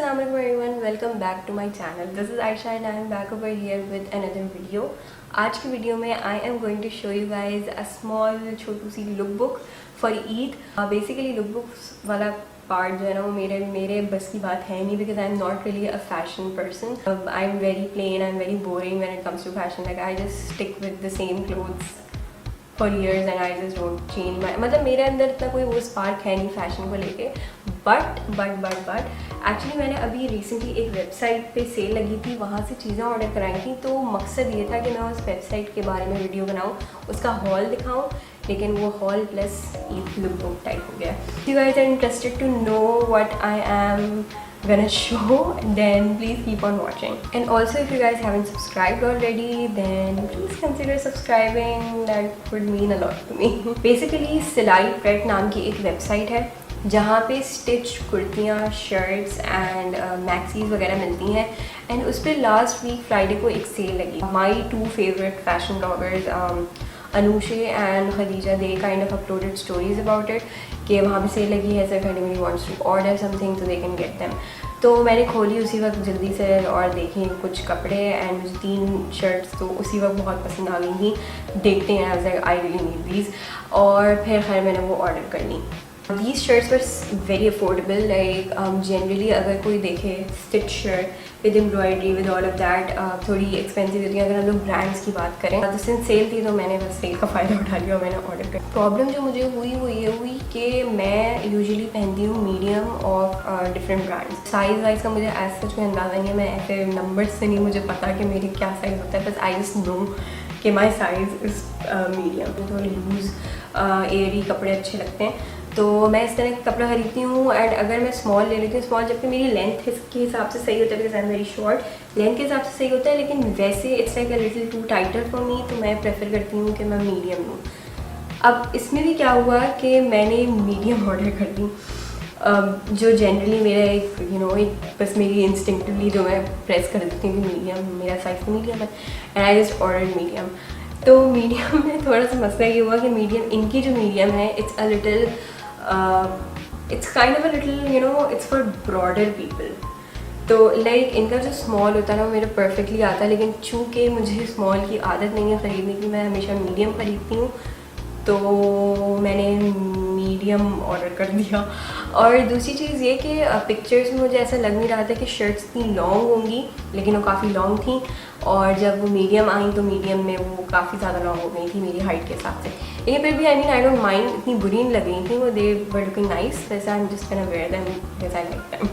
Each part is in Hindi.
Assalamualaikum everyone, welcome back to my channel. This is Aisha and I am back over here with another video. आज की वीडियो में I am going to show you guys a small छोटू सी look book for Eid. Basically look books वाला पार्ट जो है ना वो मेरे बस की बात है नहीं, because I am not really a fashion person. I am very plain, I am very boring when it comes to fashion. Like I just stick with the same clothes for years and I just don't change my, मतलब मेरे अंदर इतना कोई वो स्पार्क है नहीं फैशन को लेके. बट एक्चुअली मैंने अभी रिसेंटली एक वेबसाइट पे सेल लगी थी, वहाँ से चीज़ें ऑर्डर कराई थी. तो मकसद ये था कि मैं उस वेबसाइट के बारे में वीडियो बनाऊँ, उसका हॉल दिखाऊँ, लेकिन वो हॉल प्लस एक लुक बुक टाइप हो गया. You guys are interested to know what I am gonna show, then please keep on watching. And also if you guys haven't subscribed already, then please consider subscribing. That would mean a lot to me. Basically सिलाई प्रेट नाम की एक वेबसाइट है जहाँ पे स्टिच कुर्तियाँ, शर्ट्स एंड मैक्सीज वगैरह मिलती हैं. एंड उस पर लास्ट वीक फ्राइडे को एक सेल लगी. My two favourite fashion bloggers Anushe and Khadija, they kind of uploaded stories about it कि वहाँ पे सेल लगी है, sir anybody wants to order something तो दे कैन गेट देम. तो मैंने खोली उसी वक्त जल्दी से और देखी कुछ कपड़े एंड मुझे 3 शर्ट्स तो उसी वक्त बहुत पसंद आ गई थी. देखते हैं आई रियली नीड दीज. और फिर खैर मैंने वो ऑर्डर कर ली. These shirts were very affordable. Like generally अगर कोई देखे stitch shirt with embroidery with all of that थोड़ी expensive होती है. अगर हम लोग ब्रांड्स की बात करें तो सिंस सेल थी तो मैंने बस सेल का फ़ायदा उठा लिया और मैंने ऑर्डर कर. प्रॉब्लम जो मुझे हुई वो ये हुई कि मैं यूजुअली पहनती हूँ medium of different brands. Size wise का मुझे एज सच कोई अंदाज़ा नहीं है. मैं ऐसे नंबर्स से नहीं मुझे पता कि मेरे क्या साइज़ होता है. बस आई जस्ट नो कि माई साइज़ इज़ मीडियम. थोड़े लूज़ एयरी कपड़े अच्छे लगते हैं तो मैं इस तरह के कपड़ा खरीदती हूँ. एंड अगर मैं स्मॉल ले लेती हूँ, स्मॉल जबकि मेरी लेंथ के हिसाब से सही होता है, because I am very short, length के हिसाब से सही होता है, लेकिन वैसे it's like a little too tighter for me. तो मैं प्रेफर करती हूँ कि मैं मीडियम लूँ. अब इसमें भी क्या हुआ कि मैंने मीडियम ऑर्डर कर दी, जो जनरली मेरा एक एक बस मेरी इंस्टिंक्टिवली जो मैं प्रेस कर देती हूँ कि मीडियम मेरा साइज़ तो मीडियम है. And I just order medium. तो मीडियम में थोड़ा सा मसला ये हुआ कि मीडियम, इनकी जो मीडियम है it's a little it's kind of a little it's for broader people. तो लाइक इनका जो स्मॉल होता है ना वो मेरा परफेक्टली आता है, लेकिन चूँकि मुझे स्मॉल की आदत नहीं है ख़रीदने की, मैं हमेशा मीडियम ख़रीदती हूँ, तो मैंने मीडियम ऑर्डर कर दिया. और दूसरी चीज़ ये कि पिक्चर्स में मुझे ऐसा लग नहीं रहा था कि शर्ट्स इतनी लॉन्ग होंगी, लेकिन वो काफ़ी लॉन्ग थी. और जब वो मीडियम आई तो मीडियम में वो काफ़ी ज़्यादा लॉन्ग हो गई थी मेरी हाइट के हिसाब से. लेकिन फिर भी आई डोंट माइंड, इतनी बुरी नहीं लग रही थी वो. They were looking nice. वैसे I am just gonna wear them because I like them.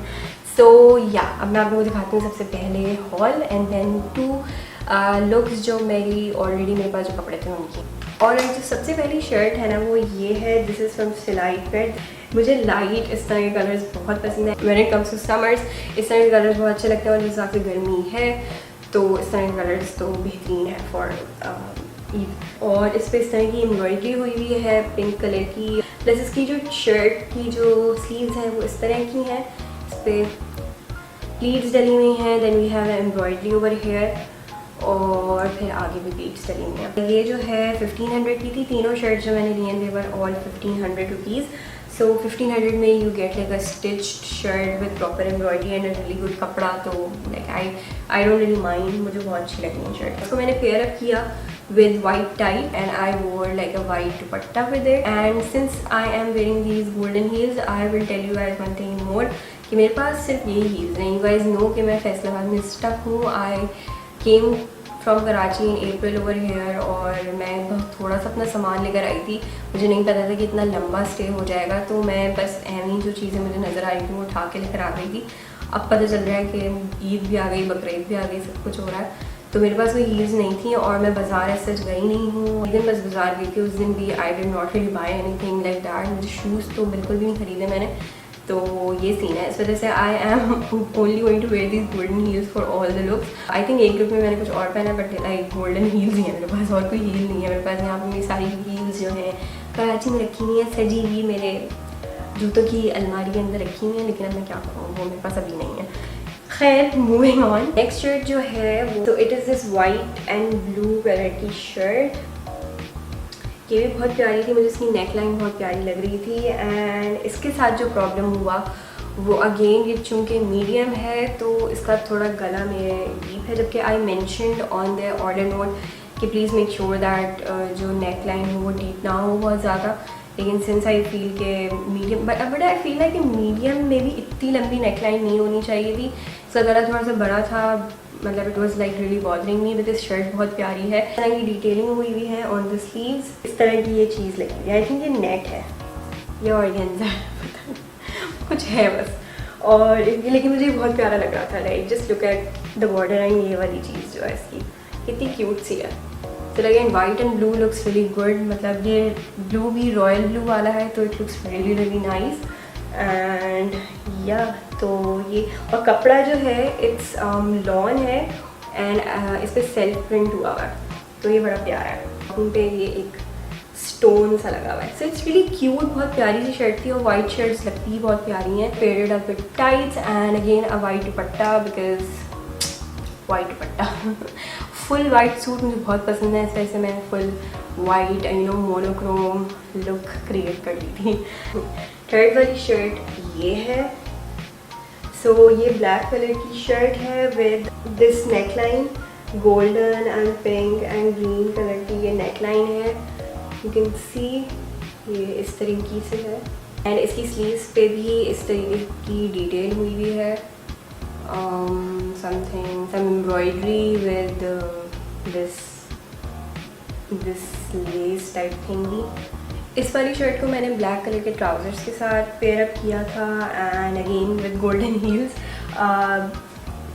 So yeah अब मैं आप लोगों को दिखाती हूँ सबसे पहले हॉल एंड देन 2 लुक्स जो मेरे पास जो कपड़े थे उनकी. और जो सबसे पहली शर्ट है ना वो ये है. This is from Silai Pret. मुझे लाइट इस तरह के कलर्स बहुत पसंद है. When it comes to summers इस तरह के कलर्स बहुत अच्छे लगते हैं. और जिस हिसाब से गर्मी है तो इस तरह के कलर्स तो बेहतरीन है फॉर ईद. और इस पर इस तरह की एम्ब्रॉयडरी हुई हुई है पिंक कलर की. प्लस इसकी जो शर्ट की जो स्लीव्स हैं वो इस तरह की हैं. इस पर प्लीट्स डली हुई हैं. Then we have embroidery over here और फिर आगे भी प्लीट्स डली हुई हैं. ये जो है 1500 की थी. तीनों शर्ट जो मैंने लिए थे वर ऑल 1500 रुपीज़. सो 1500 में you get like a stitched shirt with proper embroidery and a really good कपड़ा. तो like I don't really mind. मुझे बहुत अच्छी लगी है शर्ट. इसको मैंने पेयर अप किया with white tie and I wore like a white dupatta with it. And since I am wearing these golden heels, I will tell you guys one thing more कि मेरे पास सिर्फ यही heels हैं. You guys know कि मैं फैसलाबाद में stuck हूँ. I came from Karachi in April over here और मैं थोड़ा सा अपना सामान लेकर आई थी. मुझे नहीं पता था कि इतना लंबा स्टे हो जाएगा, तो मैं बस अहमी जो चीज़ें मुझे नज़र आ रही थी वो उठा के लेकर आ गई थी. अब पता चल रहा है कि ईद भी आ गई, बकरीद भी आ गई, सब कुछ हो रहा है. तो मेरे पास कोई हील्स नहीं थी और मैं बाज़ार ऐसे गई नहीं हूँ. एक दिन बस बाज़ार गई थी. उस दिन भी I did not really buy anything like that. मुझे शूज़ तो बिल्कुल भी नहीं खरीदे मैंने. तो ये सीन है. इस वजह से I am only going to wear these golden heels for all the looks. I think एक ग्रुप में मैंने कुछ और पहना बट लाइक गोल्डन हील्स ही है मेरे पास, और कोई हील नहीं है मेरे पास. यहाँ पर मेरी सारी हील्स जो हैं कराची में रखी हुई हैं, सजी हुई मेरे जूतों की अलमारी के अंदर रखी हुई हैं. लेकिन अब मैं क्या करूँ, वो मेरे पास अभी नहीं है. खैर मूविंग ऑन. नेक्स्ट शर्ट जो है वो तो it is this white and blue colour की शर्ट. ये भी बहुत प्यारी थी. मुझे इसकी नेक लाइन बहुत प्यारी लग रही थी. एंड इसके साथ जो प्रॉब्लम हुआ वो अगेन ये चूँकि मीडियम है तो इसका थोड़ा गला में डीप है, जबकि I mentioned on the order note कि प्लीज़ मेक श्योर दैट जो नेक लाइन हो वो डीप ना हो बहुत ज़्यादा। लेकिन सिंस आई फील के मीडियम बट आई फील है कि मीडियम में भी इतनी लंबी नेक लाइन नहीं होनी चाहिए थी। इसका गला थोड़ा सा बड़ा था, मतलब it was like really bothering me. But इस शर्ट बहुत प्यारी है, इस तरह की डिटेलिंग हुई हुई है ऑन द स्लीव्स, इस तरह की ये चीज़ लगी हुई है। आई थिंक ये नेट है, ये ऑर्गेन्जा है, कुछ है बस। और लेकिन मुझे बहुत प्यारा लग रहा था। Like just look at the border and ये वाली चीज़ जो है इसकी कितनी क्यूट सी है। तो again white and blue looks really good, मतलब ये ब्लू भी रॉयल ब्लू वाला है तो it looks really really nice. And या तो ये, और कपड़ा जो है इट्स लॉन है एंड इस पर सेल्फ प्रिंट हुआ हुआ है, तो ये बड़ा प्यारा है। उन पे ये एक स्टोन सा लगा हुआ है, सो इट्स रियली क्यूट। बहुत प्यारी सी शर्ट थी और वाइट शर्ट्स लगती ही बहुत प्यारी हैं। Paired up with tights and again a white dupatta, because white dupatta full white suit मुझे बहुत पसंद है, इस वजह से मैंने full white and you know monochrome look create कर दी थी। थर्ड वाली शर्ट ये है। सो ये ब्लैक कलर की शर्ट है with this neckline, golden and pink and green colour की ये नेकलाइन है। यू कैन सी ये इस तरीके से है एंड इसकी स्लीव्स पे भी इस तरीके की डिटेल हुई हुई है। Something some embroidery with this lace type thingy. इस वाली शर्ट को मैंने ब्लैक कलर के ट्राउजर्स के साथ पेयर अप किया था and again with golden heels.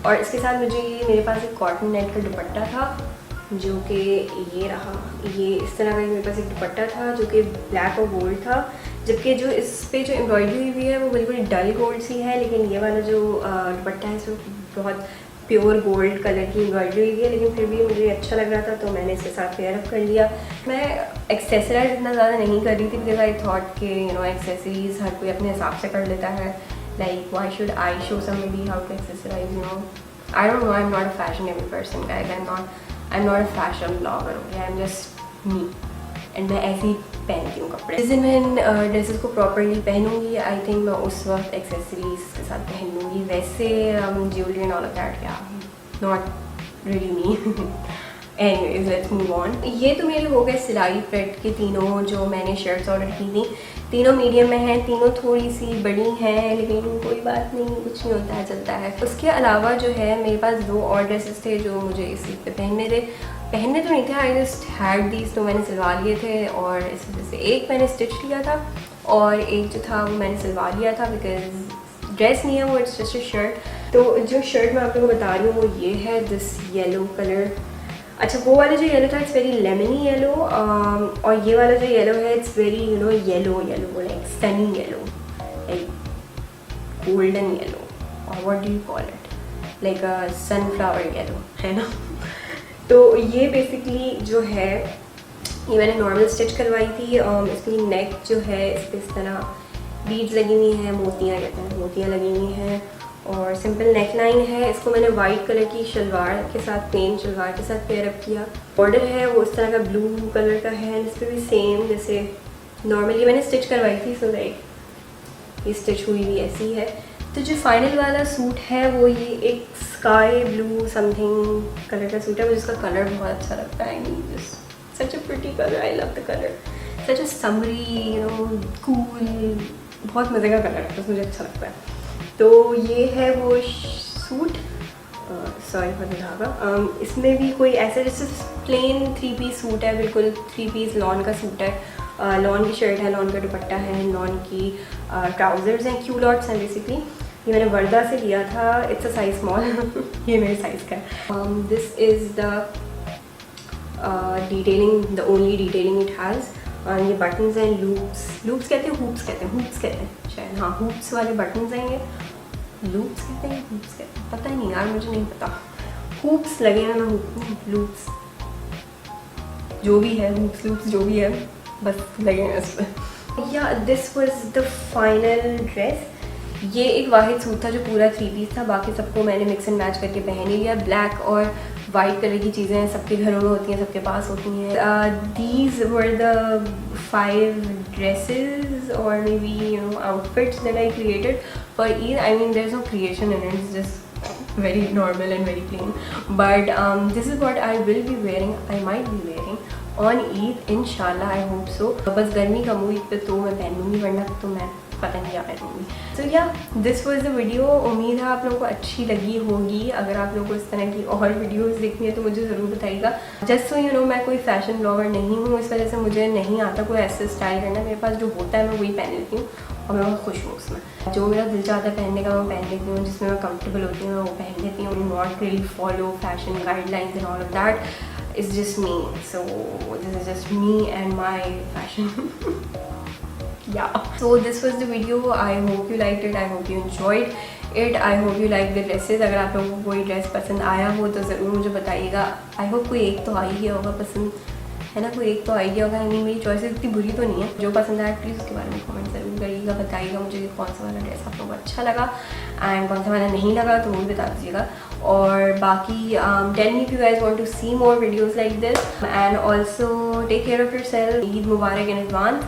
और इसके साथ मुझे मेरे पास एक कॉटन नेट का दुपट्टा था जो कि ये रहा, ये इस तरह का मेरे पास एक दुपट्टा था जो कि ब्लैक और गोल्ड था, जबकि जो इस पे जो एम्ब्रॉयडरी हुई है वो बिल्कुल डल गोल्ड सी है, लेकिन ये वाला जो दुपट्टा है इसमें बहुत प्योर गोल्ड कलर की एम्ब्रॉयडरी हुई है। लेकिन फिर भी मुझे अच्छा लग रहा था तो मैंने इसके साथ पेयर अप कर लिया। मैं एक्सेसराइज इतना ज़्यादा नहीं कर रही थी बिकॉज आई थॉट कि यू नो एक्सेसरीज हर कोई अपने हिसाब से कर लेता है। Like why should I show somebody how to accessorise, you know. I don't know, I am not a fashionable person guys, I am not a fashion blogger, I am just me and मैं ऐसे ही पहनती हूँ कपड़े। जिस दिन मैं इन ड्रेसेस को प्रॉपरली पहनूंगी आई थिंक मैं उस वक्त एक्सेसरीज के साथ पहन लूँगी। वैसे jewellery and all of that yeah not really me. Anyways let's move on. ये तो मेरे हो गए सिलाई प्रेट के तीनों जो मैंने शर्ट्स ऑर्डर की थी। तीनों मीडियम में हैं, तीनों थोड़ी सी बड़ी हैं, लेकिन कोई बात नहीं, कुछ नहीं होता है, चलता है। उसके अलावा जो है मेरे पास 2 और ड्रेसेस थे जो मुझे इस ईद पे पहनने तो नहीं थे, आई जस्ट हैड दीज, तो मैंने सिलवा लिए थे। और इस वजह से एक मैंने स्टिच लिया था और एक जो था वो मैंने सिलवा लिया था बिकॉज ड्रेस नहीं है वो, इट्स जस्ट अ शर्ट। तो जो शर्ट मैं आप लोगों को बता रही हूँ वो ये है, दिस येलो कलर। अच्छा, वो वाला जो येलो था इट्स वेरी लेमनी येलो, और ये वाला जो येलो है it's very you know yellow like sunny yellow, like golden yellow, और what do you call it, like a sunflower yellow, है ना। तो ये बेसिकली जो है ये मैंने नॉर्मल स्टिच करवाई थी। इसकी नेक जो है इस पर इस तरह बीड्स लगी हुई हैं, मोतियाँ कहते हैं, मोतियाँ लगी हुई हैं और सिंपल नेक लाइन है। इसको मैंने वाइट कलर की शलवार के साथ, प्लेन शलवार के साथ पेयर अप किया। बॉर्डर है वो इस तरह का ब्लू कलर का है, इस पर भी सेम जैसे नॉर्मली मैंने स्टिच करवाई थी, सो लाइक ये स्टिच हुई भी ऐसी है। तो जो फाइनल वाला सूट है वो ये एक स्काई ब्लू समथिंग कलर का सूट है, मुझे इसका कलर बहुत अच्छा लगता है। Such a pretty colour, I love the colour, such a summery you know cool, बहुत मज़े का कलर है, बस मुझे अच्छा लगता है। तो ये है वो सूट, सॉरी फॉर द धागा। इसमें भी कोई ऐसा जैसे प्लेन 3 पीस सूट है, बिल्कुल 3 पीस लॉन का सूट है। लॉन की शर्ट है, लॉन का दुपट्टा है, लॉन की ट्राउजर्स हैं, क्यूलॉट्स हैं बेसिकली। ये मैंने वर्दा से लिया था, इट्स अ साइज स्मॉल ये मेरे साइज़ का है। This is the detailing, the only detailing it has. ये बटन्स हैं, लूप्स कहते हैं, हूप्स कहते हैं शायद, हाँ हूप्स वाले बटन्स हैं। ये लूप्स कहते हैं, हूप्स कहते हैं, पता ही नहीं यार, मुझे नहीं पता। हूप्स लगे हैं ना, लूप्स जो भी है, हूप्स लूप्स जो भी है, बस लगे हैं इस पर। या this was the final dress. ये एक वाहिद सूट था जो पूरा 3 पीस था, बाकी सबको मैंने मिक्स एंड मैच करके पहन ही लिया। ब्लैक और वाइट कलर की चीज़ें सबके घरों में होती हैं, सबके पास होती हैं। दीज वर द 5 ड्रेसेस और may be you know outfits that I created for Eid. I mean, there's no creation in it, it's just very normal and very plain. But this is what I will be wearing. I might be wearing on Eid, inshallah. I hope so. बस गर्मी कम हुई पे तो मैं पहनूंगी, वरना तो मैं पता नहीं क्या पहनूंगी. So yeah, this was the video. उम्मीद है आप लोगों को अच्छी लगी होगी. अगर आप लोगों को इस तरह की और वीडियोस देखनी है तो मुझे ज़रूर बताइएगा. जस्ट सो यू नो, मैं कोई फैशन ब्लॉगर नहीं हूँ, इस वजह से मुझे नहीं आता कोई ऐसे स्टाइल करना. मेरे पास जो होता है मैं वही पहन लेती हूँ और मैं बहुत खुश हूँ उसमें. जो मेरा दिल चाहता है पहनने का मैं पहन लेती हूँ, जिसमें मैं कंफर्टेबल होती हूँ मैं वो पहन लेती हूँ. Not really follow fashion guidelines and all of that. It's just me. So this is just me and my fashion. Yeah, so this was the video. I hope you liked it. I hope you enjoyed it. I hope you like the dresses. अगर आप लोगों को कोई ड्रेस पसंद आया हो तो ज़रूर मुझे बताइएगा. I hope कोई एक तो आ ही गया होगा पसंद, है ना, कोई एक तो आ ही गया होगा. नहीं, मेरी चॉइसेस इतनी बुरी तो नहीं है. जो पसंद आया प्लीज़ उसके बारे में कमेंट ज़रूर करिएगा, बताइएगा मुझे कि कौन सा वाला ड्रेस आप लोगों को अच्छा लगा एंड कौन सा वाला नहीं लगा तो वो भी बता दीजिएगा. और बाकी tell me if you guys want to see more videos like this. And also take care of yourself. Eid मुबारक इन एडवांस.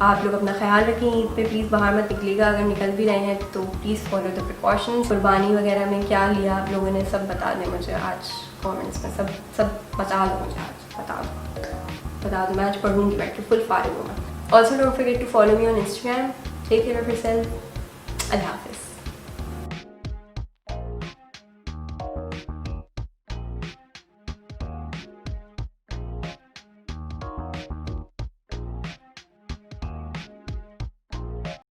आप लोग अपना ख्याल रखें. ईद पे प्लीज़ बाहर मत निकलिएगा. अगर निकल भी रहे हैं तो प्लीज़ फॉलो द प्रिकॉशंस. कुर्बानी वगैरह में क्या लिया आप लोगों ने सब बता दें मुझे आज कमेंट्स में. सब बता दो मुझे आज. बता दो. मैं आज पढ़ूँगी बैठ के, फुल फारिग हूँ मैं. Also don't forget to follow me on Instagram. Take care of yourself. अल्लाह हाफिज़.